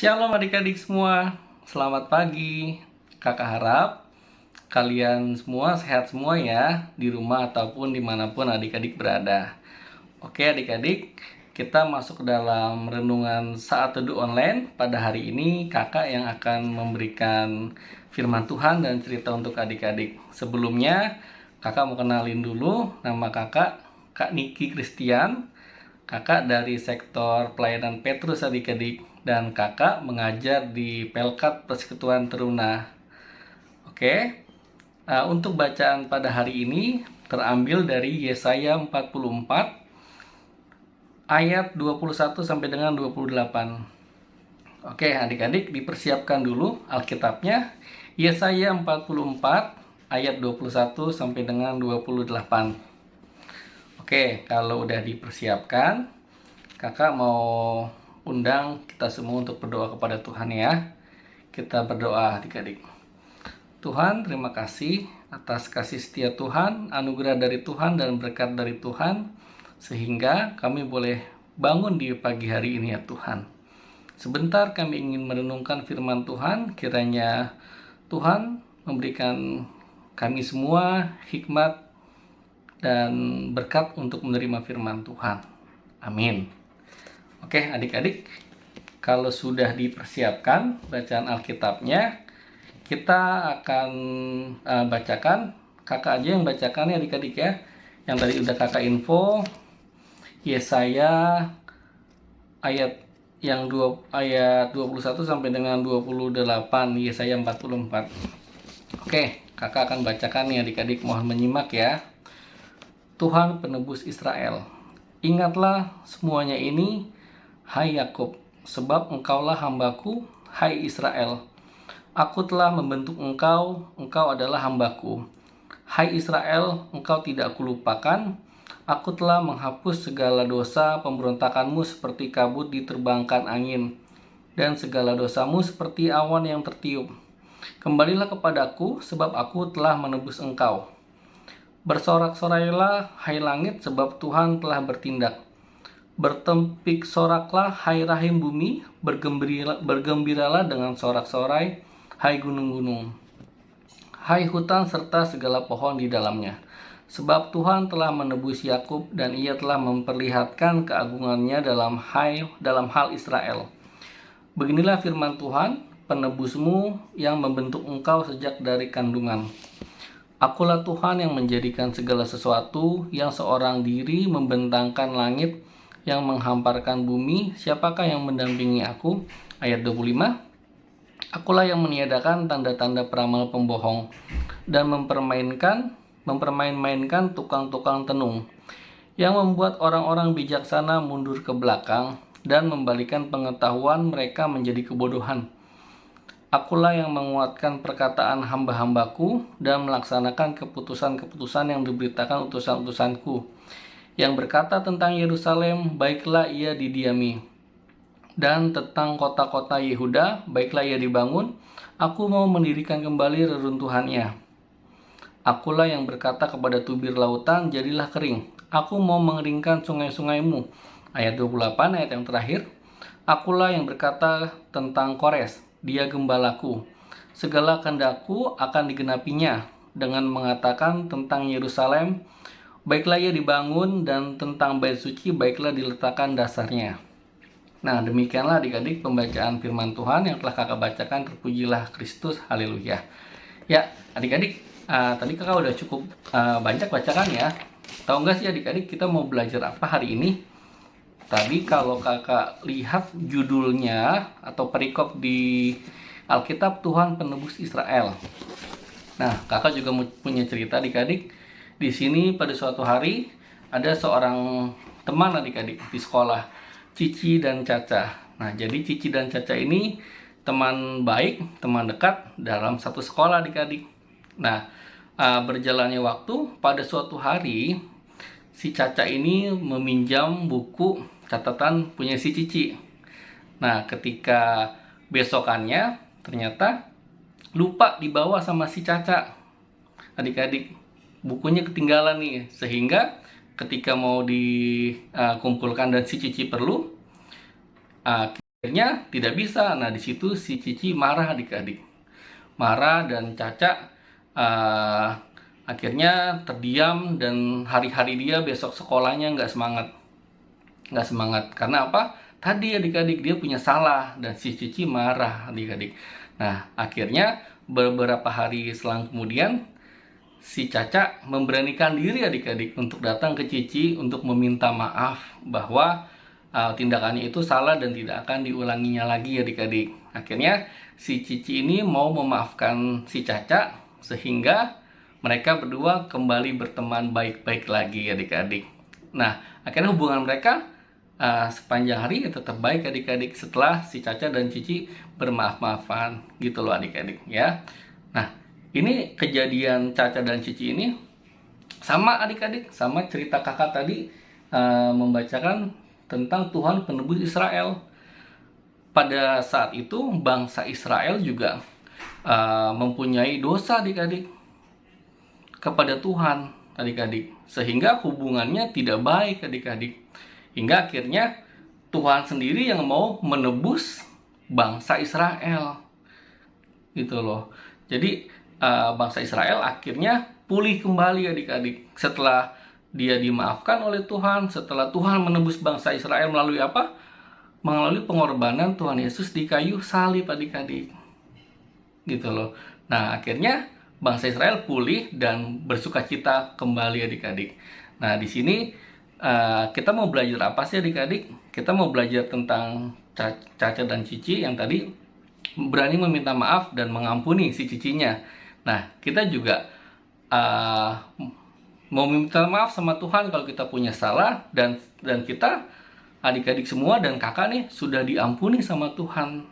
Shalom adik-adik semua, selamat pagi. Kakak harap kalian semua sehat semua ya, di rumah ataupun dimanapun adik-adik berada. Oke adik-adik, kita masuk ke dalam renungan saat teduh online. Pada hari ini kakak yang akan memberikan firman Tuhan dan cerita untuk adik-adik. Sebelumnya kakak mau kenalin dulu, nama kakak Kak Niki Christian. Kakak dari sektor pelayanan Petrus adik-adik, dan kakak mengajar di Pelkat Persekutuan Teruna. Oke, untuk bacaan pada hari ini terambil dari Yesaya 44 ayat 21 sampai dengan 28. Oke adik-adik, dipersiapkan dulu Alkitabnya. Yesaya 44 ayat 21 sampai dengan 28. Oke, kalau udah dipersiapkan, kakak mau undang kita semua untuk berdoa kepada Tuhan ya. Kita berdoa adik-adik. Tuhan, terima kasih atas kasih setia Tuhan, anugerah dari Tuhan dan berkat dari Tuhan, sehingga kami boleh bangun di pagi hari ini ya Tuhan. Sebentar kami ingin merenungkan firman Tuhan, kiranya Tuhan memberikan kami semua hikmat dan berkat untuk menerima firman Tuhan. Amin. Oke adik-adik, kalau sudah dipersiapkan bacaan Alkitabnya, kita akan bacakan. Kakak aja yang bacakan ya adik-adik ya. Yang tadi udah kakak info, Yesaya ayat 21 sampai dengan 28, Yesaya 44. Oke, kakak akan bacakan nih adik-adik, mohon menyimak ya. Tuhan penebus Israel, ingatlah semuanya ini, hai Yakub, sebab engkaulah hambaku, hai Israel. Aku telah membentuk engkau, engkau adalah hambaku. Hai Israel, engkau tidak kulupakan. Aku telah menghapus segala dosa pemberontakanmu seperti kabut diterbangkan angin, dan segala dosamu seperti awan yang tertiup. Kembalilah kepadaku, sebab aku telah menebus engkau. Bersorak-sorailah, hai langit, sebab Tuhan telah bertindak. Bertempik soraklah, hai rahim bumi, bergembiralah dengan sorak-sorai, hai gunung-gunung, hai hutan serta segala pohon di dalamnya. Sebab Tuhan telah menebus Yakub dan ia telah memperlihatkan keagungannya dalam hal Israel. Beginilah firman Tuhan, penebusmu yang membentuk engkau sejak dari kandungan. Akulah Tuhan yang menjadikan segala sesuatu, yang seorang diri membentangkan langit, yang menghamparkan bumi. Siapakah yang mendampingi aku? Ayat 25. Akulah yang meniadakan tanda-tanda peramal pembohong dan mempermain-mainkan tukang-tukang tenung, yang membuat orang-orang bijaksana mundur ke belakang dan membalikan pengetahuan mereka menjadi kebodohan. Akulah yang menguatkan perkataan hamba-hambaku dan melaksanakan keputusan-keputusan yang diberitakan utusan-utusanku, yang berkata tentang Yerusalem, baiklah ia didiami, dan tentang kota-kota Yehuda, baiklah ia dibangun. Aku mau mendirikan kembali reruntuhannya. Akulah yang berkata kepada tubir lautan, jadilah kering. Aku mau mengeringkan sungai-sungaimu. Ayat 28, ayat yang terakhir. Akulah yang berkata tentang Kores, dia gembalaku. Segala kehendakku akan digenapinya, dengan mengatakan tentang Yerusalem, baiklah ia dibangun, dan tentang bait suci, baiklah diletakkan dasarnya. Nah, demikianlah adik-adik pembacaan firman Tuhan yang telah kakak bacakan. Terpujilah Kristus, haleluya. Ya, adik-adik, tadi kakak udah cukup banyak bacakan ya. Tahu nggak sih adik-adik kita mau belajar apa hari ini? Tadi kalau kakak lihat judulnya atau perikop di Alkitab, Tuhan penebus Israel. Nah, kakak juga punya cerita adik-adik. Di sini pada suatu hari ada seorang teman adik-adik di sekolah, Cici dan Caca. Nah, jadi Cici dan Caca ini teman baik, teman dekat dalam satu sekolah adik-adik. Nah, berjalannya waktu, pada suatu hari si Caca ini meminjam buku catatan punya si Cici. Nah, ketika besokannya ternyata lupa dibawa sama si Caca. Adik-adik, bukunya ketinggalan nih, sehingga ketika mau dikumpulkan dan si Cici perlu, Akhirnya tidak bisa. Nah, di situ si Cici marah adik-adik. Marah dan Caca akhirnya terdiam, dan hari-hari dia besok sekolahnya nggak semangat. Nggak semangat. Karena apa? Tadi adik-adik dia punya salah dan si Cici marah adik-adik. Nah, akhirnya beberapa hari selang kemudian si Caca memberanikan diri adik-adik untuk datang ke Cici untuk meminta maaf bahwa tindakannya itu salah dan tidak akan diulanginya lagi adik-adik. Akhirnya si Cici ini mau memaafkan si Caca sehingga mereka berdua kembali berteman baik-baik lagi adik-adik. Nah, akhirnya hubungan mereka sepanjang hari tetap baik adik-adik setelah si Caca dan Cici bermaaf-maafan gitu loh adik-adik ya. Nah, ini kejadian Caca dan Cici ini sama adik-adik, sama cerita kakak tadi membacakan tentang Tuhan penebus Israel. Pada saat itu bangsa Israel juga mempunyai dosa adik-adik kepada Tuhan adik-adik, sehingga hubungannya tidak baik adik-adik, hingga akhirnya Tuhan sendiri yang mau menebus bangsa Israel gitu loh. Jadi bangsa Israel akhirnya pulih kembali adik-adik setelah dia dimaafkan oleh Tuhan, setelah Tuhan menebus bangsa Israel melalui apa? Melalui pengorbanan Tuhan Yesus di kayu salib adik-adik. Gitu loh. Nah, akhirnya bangsa Israel pulih dan bersukacita kembali adik-adik. Nah, di sini kita mau belajar apa sih adik-adik? Kita mau belajar tentang Caca dan Cici yang tadi berani meminta maaf dan mengampuni si Cicinya. Nah, kita juga mau minta maaf sama Tuhan kalau kita punya salah, dan kita adik-adik semua dan kakak nih sudah diampuni sama Tuhan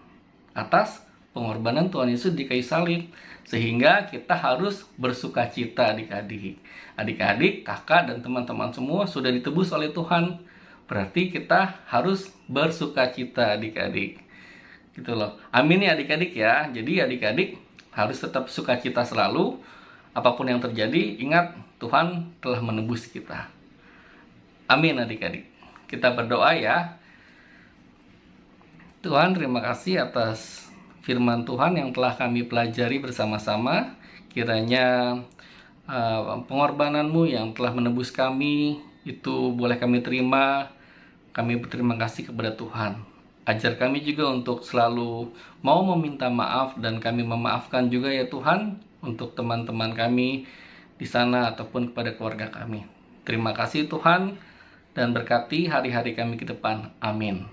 atas pengorbanan Tuhan Yesus di kayu salib, sehingga kita harus bersukacita adik-adik. Adik-adik, kakak dan teman-teman semua sudah ditebus oleh Tuhan, berarti kita harus bersukacita adik-adik. Gitu loh. Amin ya adik-adik ya. Jadi adik-adik harus tetap sukacita selalu. Apapun yang terjadi, ingat Tuhan telah menebus kita. Amin adik-adik. Kita berdoa ya. Tuhan, terima kasih atas firman Tuhan yang telah kami pelajari bersama-sama. Kiranya pengorbanan-Mu yang telah menebus kami itu boleh kami terima. Kami berterima kasih kepada Tuhan. Ajar kami juga untuk selalu mau meminta maaf, dan kami memaafkan juga ya Tuhan untuk teman-teman kami di sana ataupun kepada keluarga kami. Terima kasih Tuhan, dan berkati hari-hari kami ke depan. Amin.